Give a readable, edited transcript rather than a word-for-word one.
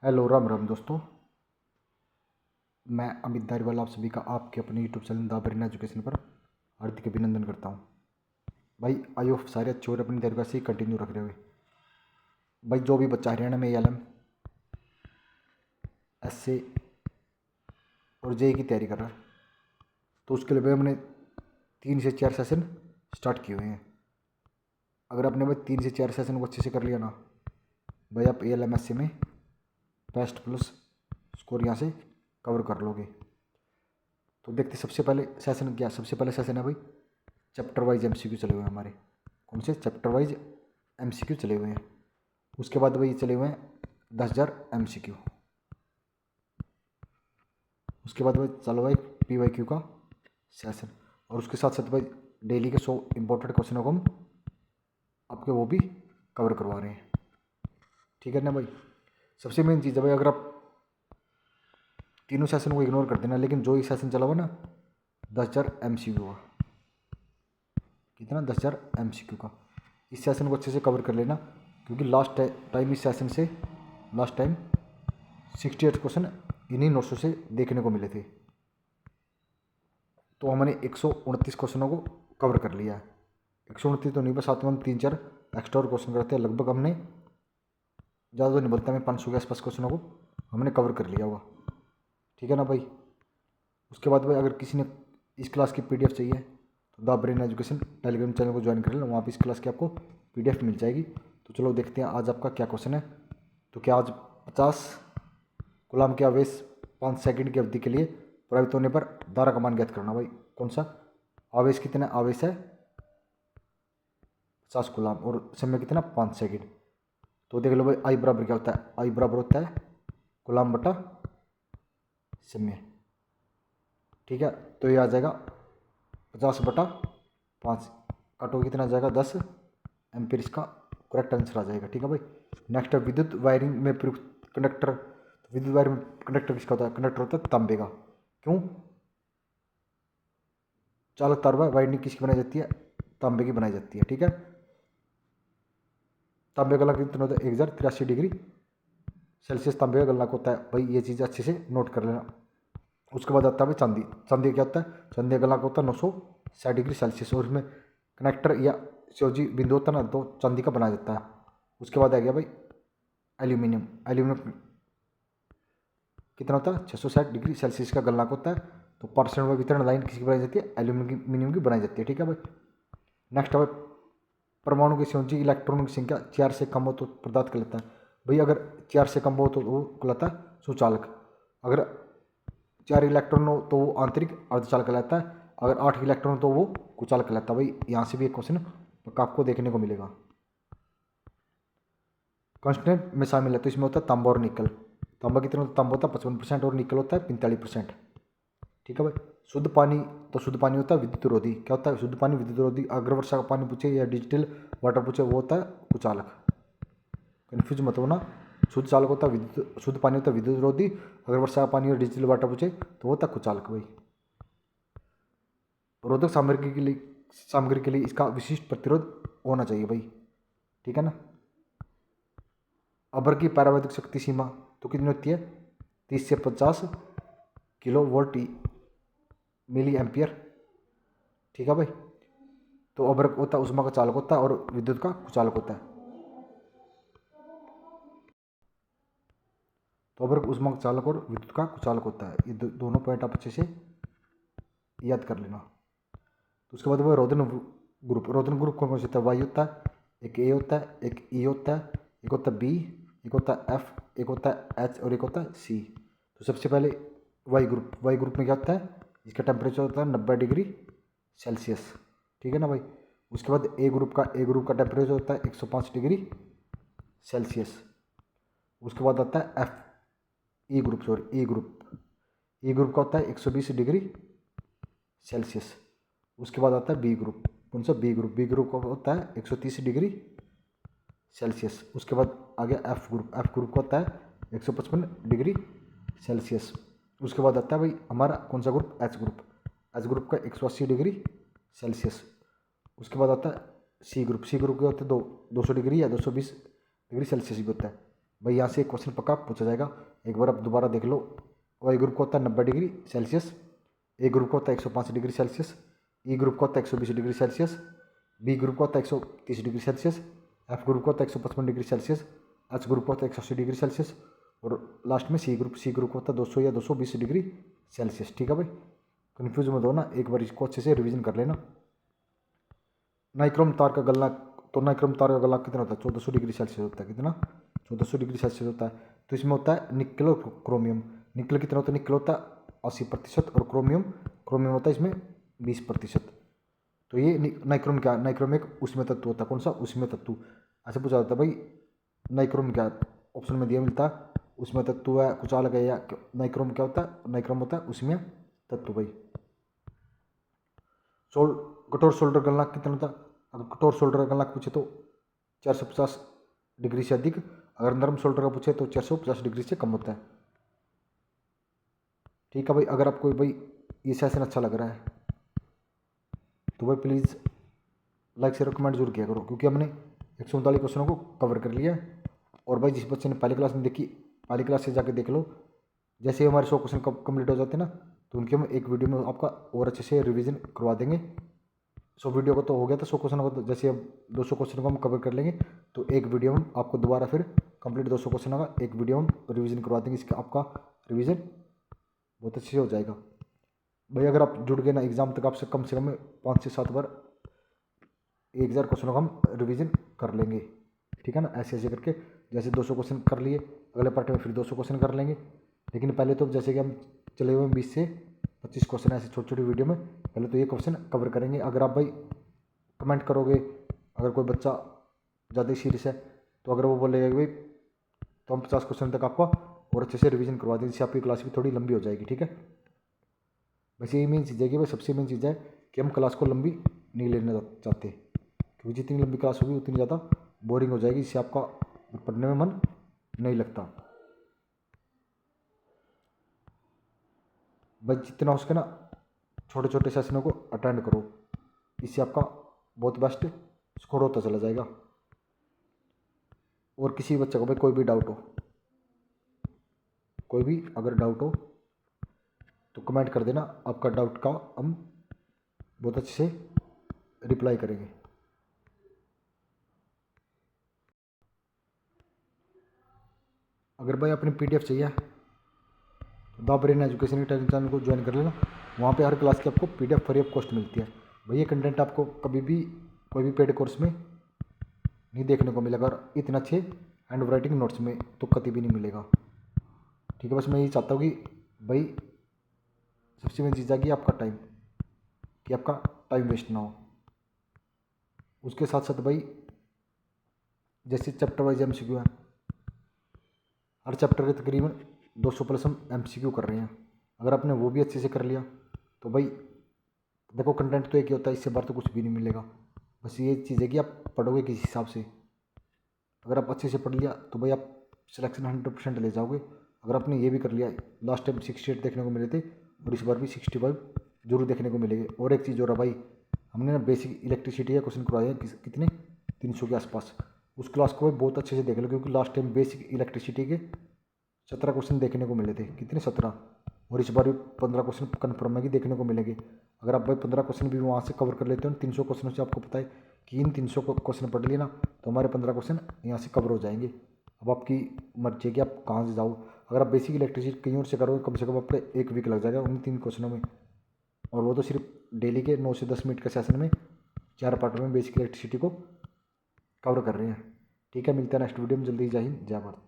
Hello Ram Ram दोस्तों। मैं अमित धारीवाल आप सभी का आपके अपने YouTube channel the brain education पर हार्दिक अभिनंदन करता हूं। भाई आई होप सारे अच्छे और अपनी तरीके से कंटिन्यू रख रहे हुए। भाई जो भी बच्चा हरियाणा में एल एम एस ए और जे की तैयारी कर रहा है तो उसके लिए भाई हमने 3 से 4 सेशन स्टार्ट किए हुए हैं। अगर आपने भाई 3 से 4 सेशन को अच्छे से कर लिया ना भाई आप A L M S A में बेस्ट प्लस स्कोर यहाँ से कवर कर लोगे। तो देखते सबसे पहले सेशन क्या, सबसे पहले सेशन है भाई चैप्टर वाइज एमसीक्यू चले हुए हैं हमारे। कौन से चैप्टर वाइज एमसीक्यू चले हुए हैं। उसके बाद भाई चले हुए हैं 10,000 एमसीक्यू। उसके बाद भाई चलो भाई पीवाईक्यू का सेशन और उसके साथ साथ भाई डेली के 100 इंपॉर्टेंट क्वेश्चनों को हम आपके वो भी कवर करवा रहे हैं। ठीक है ना भाई। सबसे मेन चीज़ है भाई, अगर आप तीनों सेशन को इग्नोर कर देना, लेकिन जो ही सेशन चला हुआ ना 10,000 एमसीक्यू का, कितना 10,000 एमसीक्यू का, इस सेशन को अच्छे से कवर कर लेना। क्योंकि लास्ट टाइम इस सेशन से लास्ट टाइम 68 क्वेश्चन इन्हीं नोट्सों से देखने को मिले थे। तो हमने 129 क्वेश्चनों को कवर कर लिया है। 129 तो नहीं, बस साथ में हम 3-4 एक्स्ट्रा और क्वेश्चन करते हैं। लगभग हमने ज़्यादा तो नहीं बोलता, मैं 500 के आसपास क्वेश्चनों को हमने कवर कर लिया होगा। ठीक है ना भाई। उसके बाद भाई अगर किसी ने इस क्लास की पीडीएफ चाहिए तो the brain education Telegram channel को ज्वाइन कर लेना, वहाँ पर इस क्लास की आपको पीडीएफ मिल जाएगी। तो चलो देखते हैं आज आपका क्या क्वेश्चन है। तो क्या आज 50 गुलाम के आवेश 5 सेकंड की अवधि के लिए प्रभावित होने पर धारा का मान ज्ञात करना। भाई कौन सा आवेश, कितना आवेश है 50 गुलाम और समय कितना 5 सेकंड। तो देख लो भाई आई बराबर क्या होता है, आई बराबर होता है गुलाम बटा समय। ठीक है, तो ये आ जाएगा 50/5, काटो कितना आ जाएगा 10 एम्पीयर, इसका करेक्ट आंसर आ जाएगा। ठीक है भाई। नेक्स्ट है विद्युत वायरिंग में प्रयुक्त कंडक्टर। विद्युत वायरिंग में कंडक्टर किसका होता है, कंडक्टर होता है तांबे का। क्यों, चालक तार वायरिंग किसकी बनाई जाती है, तांबे की बनाई जाती है। ठीक है, तांबे का गलनांक कितना होता है 1083 डिग्री सेल्सियस तांबे का गलनांक होता है। भाई ये चीज़ अच्छे से नोट कर लेना। उसके बाद आता है भाई चांदी। चांदी क्या होता है, चांदी का गलनांक होता है 960 डिग्री सेल्सियस और इसमें कनेक्टर या सीओजी बिंदु होता है ना, तो चांदी का बनाया जाता है। उसके बाद आ गया भाई एल्यूमिनियम। एल्यूमिनियम कितना होता है 660 डिग्री सेल्सियस का गलनांक होता है। तो परसेंट में वितरण लाइन किसकी बनाई जाती है, एल्यूमिनियम की बनाई जाती है। ठीक है भाई। नेक्स्ट है भाई परमाणु की संयोजी इलेक्ट्रॉनों की संख्या 4 से कम हो तो पदार्थ कहलाता है। भाई अगर 4 से कम हो तो वो कहलाता है सुचालक। अगर 4 इलेक्ट्रॉन हो तो वो आंतरिक अर्धचालक कहलाता है। अगर 8 इलेक्ट्रॉन हो तो वो कुचालक कहलाता है। भाई यहाँ से भी एक क्वेश्चन आपको देखने को मिलेगा। कॉन्स्टेंट में शामिल है तो इसमें होता है तांबा और निकल। तांबा कितना होता है, तांबा होता है 55% और निकल होता है 45%। ठीक है भाई। शुद्ध पानी, तो शुद्ध पानी होता है विद्युत रोधी। क्या होता है शुद्ध पानी, विद्युत रोधी। अगर वर्षा का पानी पूछे या डिजिटल वाटर पूछे वो होता है कुचालक। कन्फ्यूज मत होना। शुद्ध चालक होता है विद्युत, शुद्ध पानी होता है विद्युत रोधी। अगर वर्षा का पानी और डिजिटल वाटर पूछे तो वो होता है कुचालक। भाई रोधक सामग्री के लिए इसका विशिष्ट प्रतिरोध होना चाहिए भाई। ठीक है ना। अबर की परावैद्युत शक्ति सीमा तो कितनी होती है 30 से 50 किलो वोल्ट मिली एम्पियर। ठीक है भाई। तो अबर होता है उष्मा का चालक होता है और विद्युत का कुचालक होता है। तो अबर उष्मा का चालक और विद्युत का कुचालक होता है। ये दोनों पॉइंट आप अच्छे से याद कर लेना। तो उसके बाद वो रोधन ग्रुप। रोधन ग्रुप कौन कौन से होता है, वाई होता है, एक ए होता है, एक ई होता है, एक होता है बी, एक होता है एफ, एक होता है एच और एक होता है सी। तो सबसे पहले वाई ग्रुप। वाई ग्रुप में क्या होता है, इसका टेम्परेचर होता है 90 डिग्री सेल्सियस। ठीक है ना भाई। उसके बाद ए ग्रुप का टेम्परेचर होता है 105 डिग्री सेल्सियस। उसके बाद आता है एफ ई ग्रुप, सॉरी ई ग्रुप का होता है 120 डिग्री सेल्सियस। उसके बाद आता है बी ग्रुप। कौन सा, बी ग्रुप। बी ग्रुप का होता है 130 डिग्री सेल्सियस। उसके बाद आ गया एफ ग्रुप। एफ ग्रुप का होता है 155 डिग्री सेल्सियस। उसके बाद आता है भाई हमारा कौन सा group, H group. H group का 180 डिग्री सेल्सियस। उसके बाद आता है सी ग्रुप। सी ग्रुप के होते हैं 200 डिग्री या 220 डिग्री सेल्सियस भी होता है। भाई यहाँ से एक क्वेश्चन पक्का पूछा जाएगा, एक बार आप दोबारा देख लो। वाई ग्रुप का होता है 90 डिग्री सेल्सियस, ए ग्रुप का होता है 105 डिग्री सेल्सियस, ई ग्रुप का होता है 120 डिग्री सेल्सियस, बी ग्रुप का होता है 130 डिग्री सेल्सियस, एफ ग्रुप का होता है 155 डिग्री सेल्सियस, एच ग्रुप का होता है 180 डिग्री सेल्सियस, और लास्ट में सी ग्रुप का होता है 200 या 220 डिग्री सेल्सियस। ठीक है भाई, कन्फ्यूज मत हो ना, एक बार इसको अच्छे से रिवीजन कर लेना। नाइक्रोम तार का गलना, तो नाइक्रोम तार का गलना कितना होता है? 1400 डिग्री सेल्सियस होता है। कितना? 1400 डिग्री सेल्सियस होता है। तो इसमें होता है निकल और क्रोमियम। निकल कितना होता है? निकल होता है 80%, और क्रोमियम होता है इसमें 20%। तो ये नाइक्रोम क्या? नाइक्रोम एक उसमें तत्व होता है। कौन सा? उसमें तत्व। ऐसे पूछा जाता है भाई, नाइक्रोम क्या? ऑप्शन में दिया मिलता है उसमें तत्व है, कुछ अलग है, या नाइक्रोम क्या होता है? नाइक्रोम होता है उसमें तत्व भाई। कठोर सोल्डर गलनांक कितना होता है? अगर कठोर सोल्डर का गलनांक पूछे तो 450 डिग्री से अधिक, अगर नरम सोल्डर का पूछे तो 450 डिग्री से कम होता है। ठीक है भाई, अगर आपको भाई ये सेशन अच्छा लग रहा है तो भाई प्लीज़ लाइक शेयर कमेंट जरूर किया करो, क्योंकि हमने 139 क्वेश्चनों को कवर कर लिया है। और भाई जिस बच्चे ने पहली क्लास में देखी, पहली क्लास से जाके देख लो। जैसे ही हमारे 100 क्वेश्चन कंप्लीट हो जाते हैं ना, तो उनके हम एक वीडियो में आपका और अच्छे से रिवीजन करवा देंगे। 100 वीडियो को तो हो गया था, 100 क्वेश्चन को तो जैसे अब 200 क्वेश्चन को हम कवर कर लेंगे, तो एक वीडियो में आपको दोबारा फिर कंप्लीट 200 क्वेश्चन का एक वीडियो में रिवीजन करवा देंगे। इसका आपका रिवीजन बहुत अच्छे से हो जाएगा भाई। अगर आप जुड़ गए ना एग्जाम तक, आपसे कम से कम 5 से 7 बार 1000 क्वेश्चनों का हम रिवीजन कर लेंगे। ठीक है ना, ऐसे ऐसे करके जैसे 200 क्वेश्चन कर लिए, अगले पार्ट में फिर 200 क्वेश्चन कर लेंगे। लेकिन पहले तो जैसे कि हम चले हुए 20 से 25 क्वेश्चन ऐसे छोटी छोटी वीडियो में, पहले तो ये क्वेश्चन कवर करेंगे। अगर आप भाई कमेंट करोगे, अगर कोई बच्चा ज़्यादा ही सीरियस है, तो अगर वो बोलेगा कि भाई तो हम 50 क्वेश्चन तक आपका और अच्छे से रिवीजन करवा देंगे, जिससे आपकी क्लास भी थोड़ी लंबी हो जाएगी। ठीक है, वैसे ये मेन चीज़ है कि भाई सबसे मेन चीज़ है कि हम क्लास को लंबी नहीं लेना चाहते, क्योंकि जितनी लंबी क्लास होगी उतनी ज़्यादा बोरिंग हो जाएगी, जिससे आपका पढ़ने में मन नहीं लगता। भाई जितना हो सके ना छोटे छोटे सेशनों को अटेंड करो, इससे आपका बहुत बेस्ट स्कोर होता चला जाएगा। और किसी बच्चे को भाई कोई भी डाउट हो, कोई भी अगर डाउट हो तो कमेंट कर देना, आपका डाउट का हम बहुत अच्छे से रिप्लाई करेंगे। अगर भाई अपनी पीडीएफ चाहिए तो द ब्रेन एजुकेशन के चैनल को ज्वाइन कर लेना, वहाँ पे हर क्लास की आपको पीडीएफ फ्री ऑफ कॉस्ट मिलती है। भाई ये कंटेंट आपको कभी भी कोई भी पेड कोर्स में नहीं देखने को मिलेगा, और इतना अच्छे हैंड राइटिंग नोट्स में तो कभी भी नहीं मिलेगा। ठीक है, बस मैं ये चाहता हूँ कि भाई सबसे मेन चीज़ है कि आपका टाइम, कि आपका टाइम वेस्ट ना हो। उसके साथ साथ भाई जैसे चैप्टर वाइज एमसीक्यू है, हर चैप्टर के तकरीबन 200 प्लस हम एमसीक्यू कर रहे हैं। अगर आपने वो भी अच्छे से कर लिया तो भाई देखो, कंटेंट तो एक ही होता है, इससे बाहर तो कुछ भी नहीं मिलेगा। बस ये चीज़ है कि आप पढ़ोगे किस हिसाब से। अगर आप अच्छे से पढ़ लिया तो भाई आप सिलेक्शन 100% ले जाओगे। अगर आपने ये भी कर लिया, लास्ट टाइम 68 देखने को मिले थे, और इस बार भी 65 जरूर देखने को मिलेंगे। और एक चीज़ और है भाई, हमने ना बेसिक इलेक्ट्रिसिटी का क्वेश्चन करवाया है कितने 300 के आसपास। उस क्लास को भाई बहुत अच्छे से देख लो, क्योंकि लास्ट टाइम बेसिक इलेक्ट्रिसिटी के 17 क्वेश्चन देखने को मिले थे। कितने? 17। और इस बार भी 15 क्वेश्चन कन्फर्म है कि देखने को मिलेंगे। अगर आप भाई 15 क्वेश्चन भी वहाँ से कवर कर लेते हो 300 क्वेश्चनों से, आपको पता है कि इन 300 क्वेश्चन पढ़ लिए ना, तो हमारे 15 क्वेश्चन यहाँ से कवर हो जाएंगे। अब आपकी मर्जी है कि आप कहाँ से जाओ। अगर आप बेसिक इलेक्ट्रिसिटी कहीं और से करोगे, कम से कम आपको 1 वीक लग जाएगा उन 3 क्वेश्चनों में, और वो तो सिर्फ डेली के 9 से 10 मिनट के सेशन में 4 पार्ट में बेसिक इलेक्ट्रिसिटी को कवर कर रहे हैं। ठीक है, मिलता है नेक्स्ट वीडियो में जल्दी ही। जय हिंद, जय भारत।